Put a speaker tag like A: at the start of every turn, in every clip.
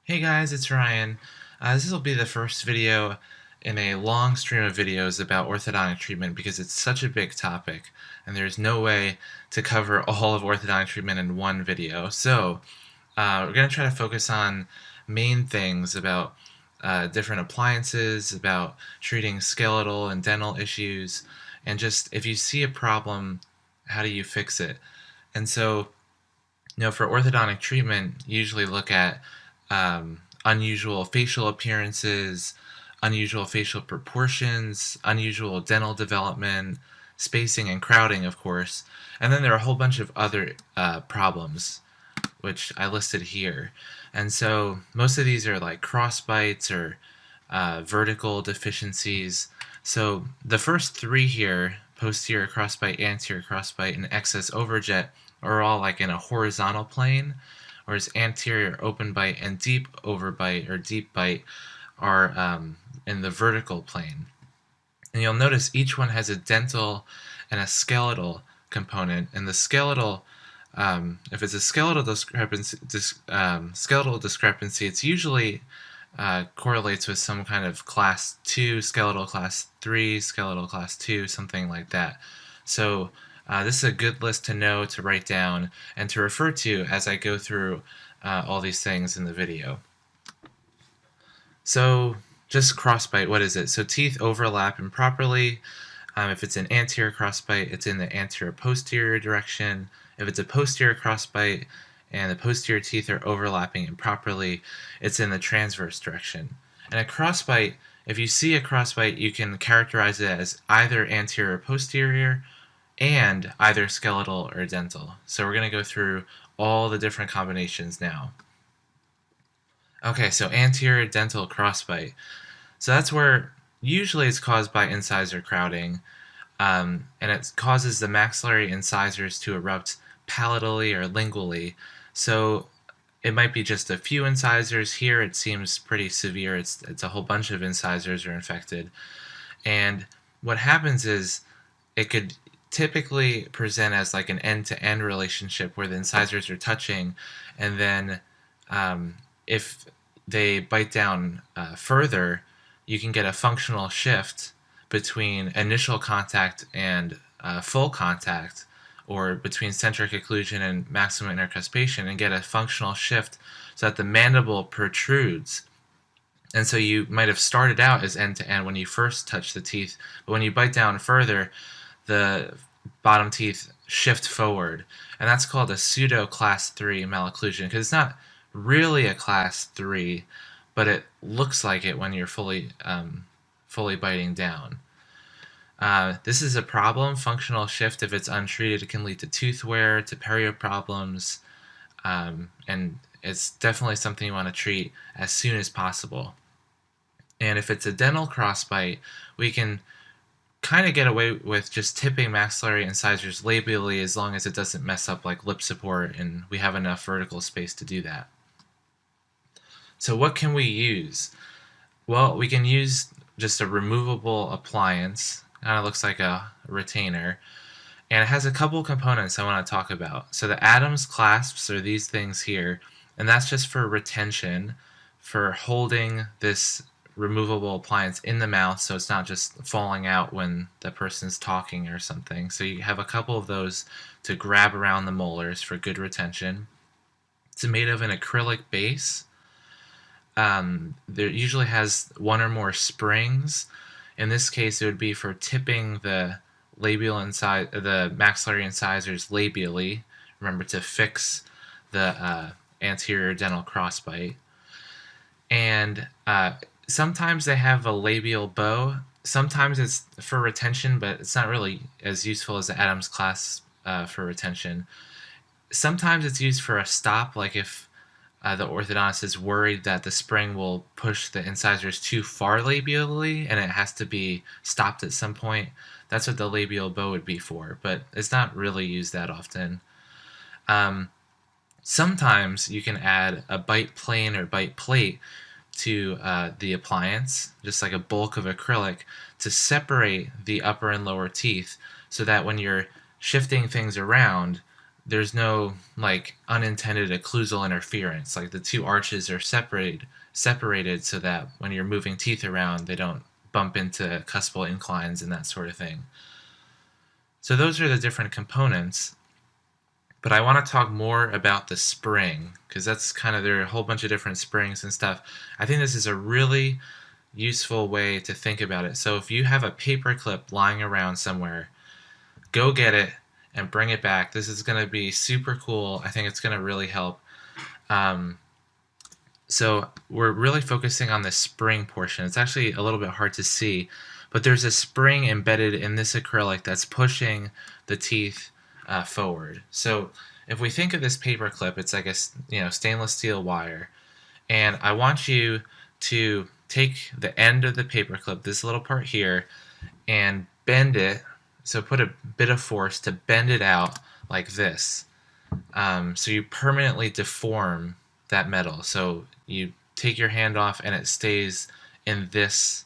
A: Hey guys, it's Ryan. This will be the first video in a long stream of videos about orthodontic treatment because it's such a big topic and there's no way to cover all of orthodontic treatment in one video. So we're going to try to focus on main things about different appliances, about treating skeletal and dental issues, and just if you see a problem, how do you fix it? And so for orthodontic treatment, you usually look at unusual facial appearances, unusual facial proportions, unusual dental development, spacing and crowding, of course. And then there are a whole bunch of other problems, which I listed here. And so most of these are like crossbites or vertical deficiencies. So the first three here, posterior crossbite, anterior crossbite, and excess overjet, are all like in a horizontal plane, whereas anterior open bite and deep overbite or deep bite are in the vertical plane. And you'll notice each one has a dental and a skeletal component, and the skeletal, if it's a skeletal discrepancy, it's usually correlates with some kind of class 2, skeletal class 3, skeletal class 2, something like that. So this is a good list to know, to write down, and to refer to as I go through all these things in the video. So just crossbite, what is it? So teeth overlap improperly. If it's an anterior crossbite, it's in the anterior-posterior direction. If it's a posterior crossbite and the posterior teeth are overlapping improperly, it's in the transverse direction. And a crossbite, if you see a crossbite, you can characterize it as either anterior or posterior, and either skeletal or dental. So we're going to go through all the different combinations now. Okay, so anterior dental crossbite. So that's where usually it's caused by incisor crowding, and it causes the maxillary incisors to erupt palatally or lingually. So it might be just a few incisors. Here it seems pretty severe. It's a whole bunch of incisors are infected. And what happens is it could typically present as like an end-to-end relationship where the incisors are touching, and then if they bite down further, you can get a functional shift between initial contact and full contact, or between centric occlusion and maximum intercuspation, and get a functional shift so that the mandible protrudes. And so you might have started out as end-to-end when you first touch the teeth, but when you bite down further, the bottom teeth shift forward, and that's called a pseudo class 3 malocclusion, because it's not really a class 3, but it looks like it when you're fully biting down. This is a problem. Functional shift, if it's untreated, it can lead to tooth wear, to perio problems, and it's definitely something you want to treat as soon as possible. And if it's a dental crossbite, we can kind of get away with just tipping maxillary incisors labially as long as it doesn't mess up like lip support and we have enough vertical space to do that. So what can we use? Well, we can use just a removable appliance. Kind of looks like a retainer, and it has a couple components I want to talk about. So the Adams clasps are these things here, and that's just for retention, for holding this removable appliance in the mouth so it's not just falling out when the person's talking or something. So you have a couple of those to grab around the molars for good retention. It's made of an acrylic base. There usually has one or more springs. In this case, it would be for tipping the the maxillary incisors labially. Remember to fix the anterior dental crossbite. And sometimes they have a labial bow. Sometimes it's for retention, but it's not really as useful as the Adams clasp for retention. Sometimes it's used for a stop, like if the orthodontist is worried that the spring will push the incisors too far labially and it has to be stopped at some point. That's what the labial bow would be for, but it's not really used that often. Sometimes you can add a bite plane or bite plate to the appliance, just like a bulk of acrylic, to separate the upper and lower teeth so that when you're shifting things around, there's no like unintended occlusal interference. Like the two arches are separated so that when you're moving teeth around, they don't bump into cuspal inclines and that sort of thing. So those are the different components. But I want to talk more about the spring, because that's kind of, there are a whole bunch of different springs and stuff. I think this is a really useful way to think about it. So if you have a paper clip lying around somewhere, go get it and bring it back. This is going to be super cool. I think it's going to really help. So we're really focusing on the spring portion. It's actually a little bit hard to see, but there's a spring embedded in this acrylic that's pushing the teeth forward. So if we think of this paper clip, it's like a stainless steel wire, and I want you to take the end of the paper clip, this little part here, and bend it. So put a bit of force to bend it out like this. So you permanently deform that metal. So you take your hand off and it stays in this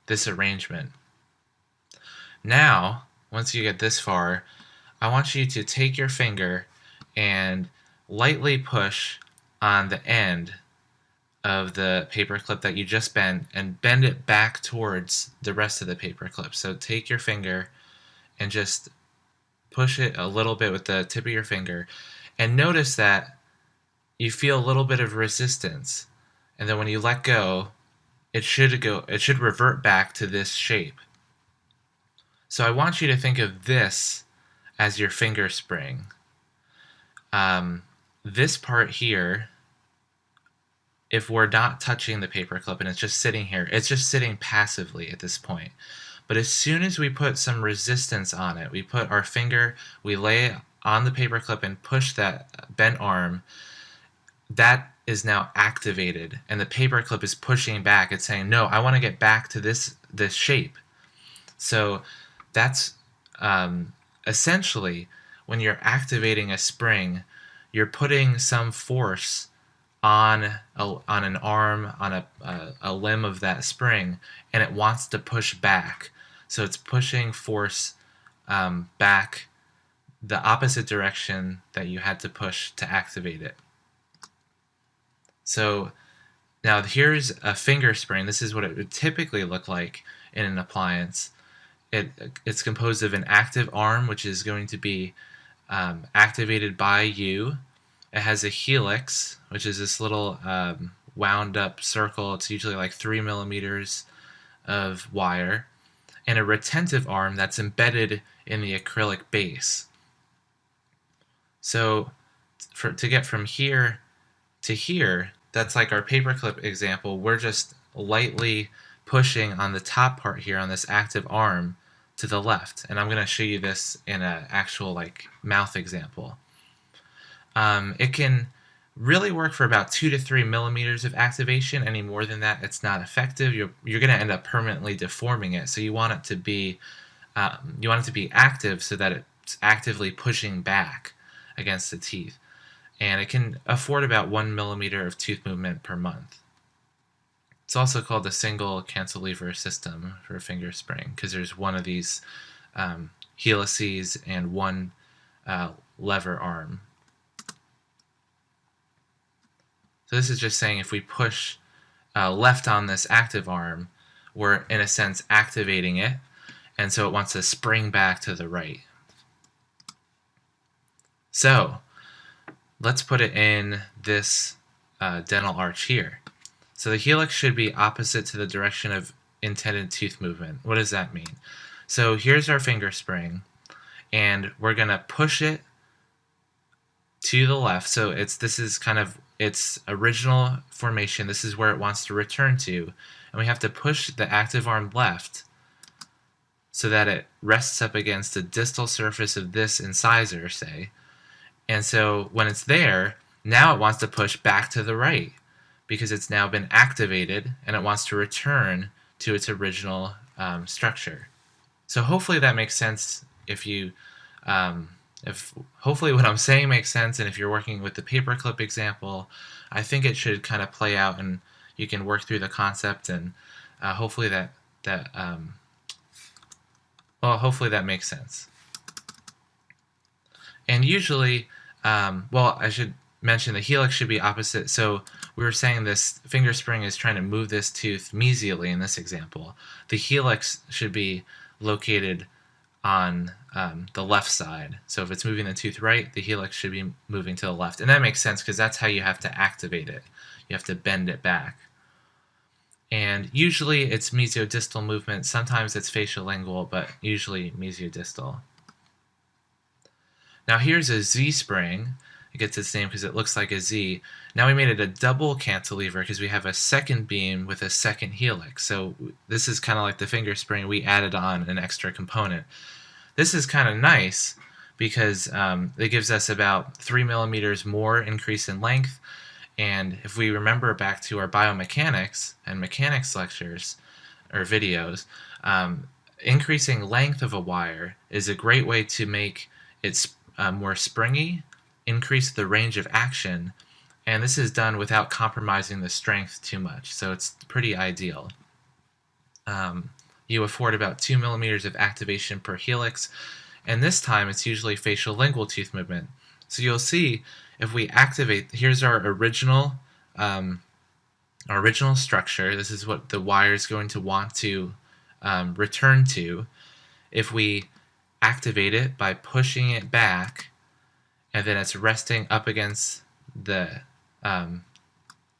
A: this arrangement. Now, once you get this far, I want you to take your finger and lightly push on the end of the paper clip that you just bent and bend it back towards the rest of the paper clip. So take your finger and just push it a little bit with the tip of your finger, and notice that you feel a little bit of resistance, and then when you let go, it should revert back to this shape. So I want you to think of this as your finger spring. This part here, if we're not touching the paper clip and it's just sitting here, it's just sitting passively at this point. But as soon as we put some resistance on it, we put our finger, we lay it on the paper clip and push that bent arm, that is now activated, and the paper clip is pushing back. It's saying, no, I want to get back to this shape. So that's essentially, when you're activating a spring, you're putting some force on an arm, on a limb of that spring, and it wants to push back. So it's pushing force back the opposite direction that you had to push to activate it. So now here's a finger spring. This is what it would typically look like in an appliance. It's composed of an active arm, which is going to be activated by you. It has a helix, which is this little wound up circle. It's usually like 3 millimeters of wire, and a retentive arm that's embedded in the acrylic base. So to get from here to here, that's like our paperclip example. We're just lightly pushing on the top part here on this active arm to the left, and I'm going to show you this in an actual like mouth example. It can really work for about 2 to 3 millimeters of activation. Any more than that, it's not effective. You're going to end up permanently deforming it. So you want it to be active so that it's actively pushing back against the teeth, and it can afford about 1 millimeter of tooth movement per month. It's also called the single cantilever system for a finger spring because there's one of these helices and one lever arm. So this is just saying if we push left on this active arm, we're in a sense activating it, and so it wants to spring back to the right. So let's put it in this dental arch here. So the helix should be opposite to the direction of intended tooth movement. What does that mean? So here's our finger spring, and we're going to push it to the left. So this is kind of its original formation. This is where it wants to return to, and we have to push the active arm left so that it rests up against the distal surface of this incisor, say. And so when it's there, now it wants to push back to the right because it's now been activated and it wants to return to its original structure. So hopefully that makes sense. If hopefully what I'm saying makes sense, and if you're working with the paperclip example, I think it should kind of play out and you can work through the concept, and hopefully hopefully that makes sense. And usually, well, I should mention the helix should be opposite. So we were saying this finger spring is trying to move this tooth mesially in this example. The helix should be located on the left side. So if it's moving the tooth right, the helix should be moving to the left. And that makes sense because that's how you have to activate it. You have to bend it back. And usually it's mesiodistal movement. Sometimes it's facial-lingual, but usually mesiodistal. Now here's a Z-spring. It gets its name because it looks like a Z. Now we made it a double cantilever because we have a second beam with a second helix. So this is kind of like the finger spring. We added on an extra component. This is kind of nice because it gives us about 3 millimeters more increase in length. And if we remember back to our biomechanics and mechanics lectures or videos, increasing length of a wire is a great way to make it more springy, increase the range of action, and this is done without compromising the strength too much, so it's pretty ideal. You afford about 2 millimeters of activation per helix, and this time it's usually facial lingual tooth movement. So you'll see if we activate, here's our original structure. This is what the wire is going to want to return to. If we activate it by pushing it back, and then it's resting up against the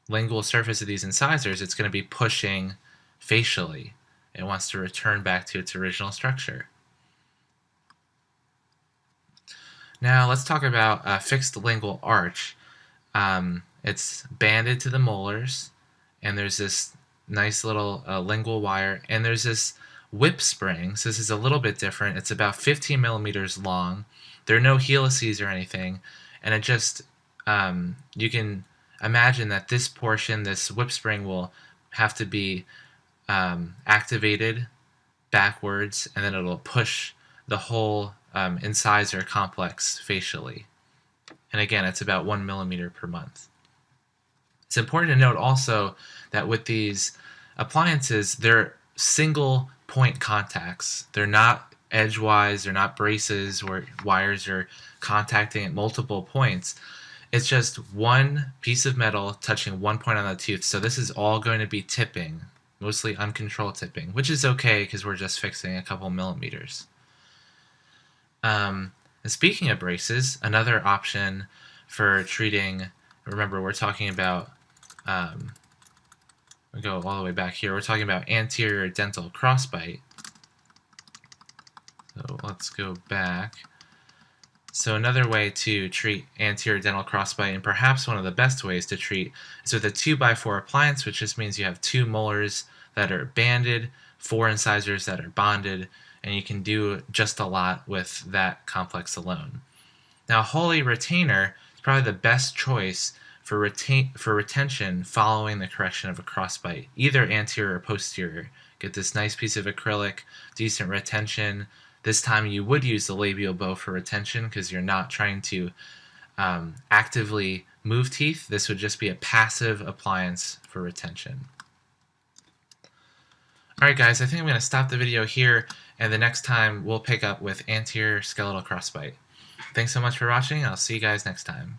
A: lingual surface of these incisors, it's going to be pushing facially. It wants to return back to its original structure. Now let's talk about a fixed lingual arch. It's banded to the molars, and there's this nice little lingual wire, and there's this whip spring. So this is a little bit different. It's about 15 millimeters long. There are no helices or anything, and it just, you can imagine that this portion, this whip spring, will have to be activated backwards, and then it'll push the whole incisor complex facially. And again, it's about 1 millimeter per month. It's important to note also that with these appliances, they're single point contacts. They're not edgewise, they're not braces where wires are contacting at multiple points. It's just one piece of metal touching one point on the tooth. So this is all going to be tipping, mostly uncontrolled tipping, which is okay because we're just fixing a couple millimeters. And speaking of braces, another option for treating, remember we're talking about, we'll go all the way back here, we're talking about anterior dental crossbite. So let's go back. So another way to treat anterior dental crossbite, and perhaps one of the best ways to treat, is with a 2x4 appliance, which just means you have 2 molars that are banded, 4 incisors that are bonded, and you can do just a lot with that complex alone. Now, Holy retainer is probably the best choice for retention following the correction of a crossbite, either anterior or posterior. Get this nice piece of acrylic, decent retention. This time you would use the labial bow for retention because you're not trying to actively move teeth. This would just be a passive appliance for retention. Alright guys, I think I'm going to stop the video here, and the next time we'll pick up with anterior skeletal crossbite. Thanks so much for watching, and I'll see you guys next time.